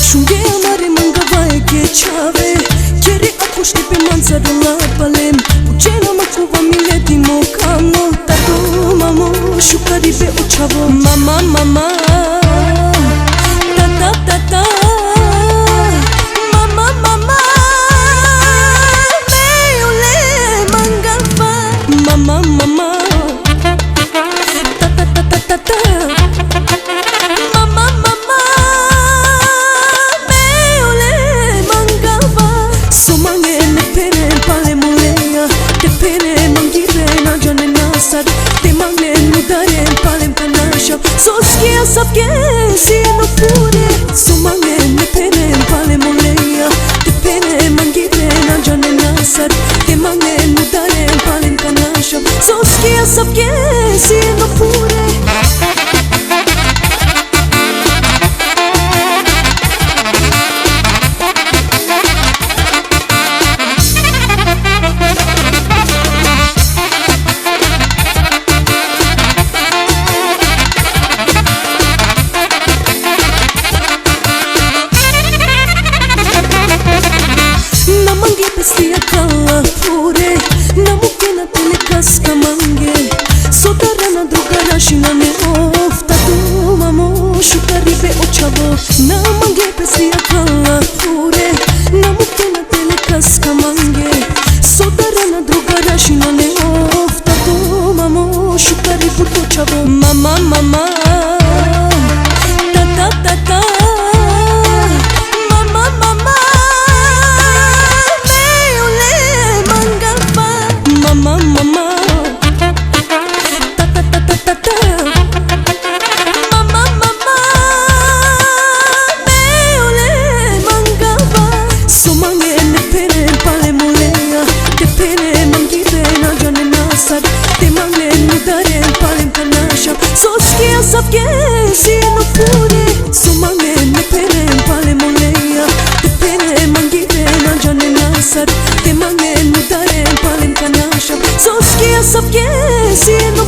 Shunge amare mangavae ke chave Kere akushti pe manzaro la palem Uchena makuva mileti mo kamo Tato mamo shukari pe uchavo Mama mama Tata tata Mama mama Meule mangava Mama mama Tata tata tata Te mangne nudare palem kanasha Soskia sapke si no pure So mangne ne pene palem oleya Te pene mangire na jane nasar Te mangne nudare palem kanasha Soskia sapke si no pure Pestia kala pure Namukena tele kaska mange Sotarana drugara shina ne ofta tu mamo Shukari pe ochavo Namange pestia kala pure Namukena tele kaska mange Sotarana drugara shina ne ofta tu mamo Shukari pe ochavo Mama mama Tata tata Soskia sapke si no pure So mangne ne pere palem oleya Te pere mangire na jane nasar Te mangne nudare palem kanasha Soskia sapke si no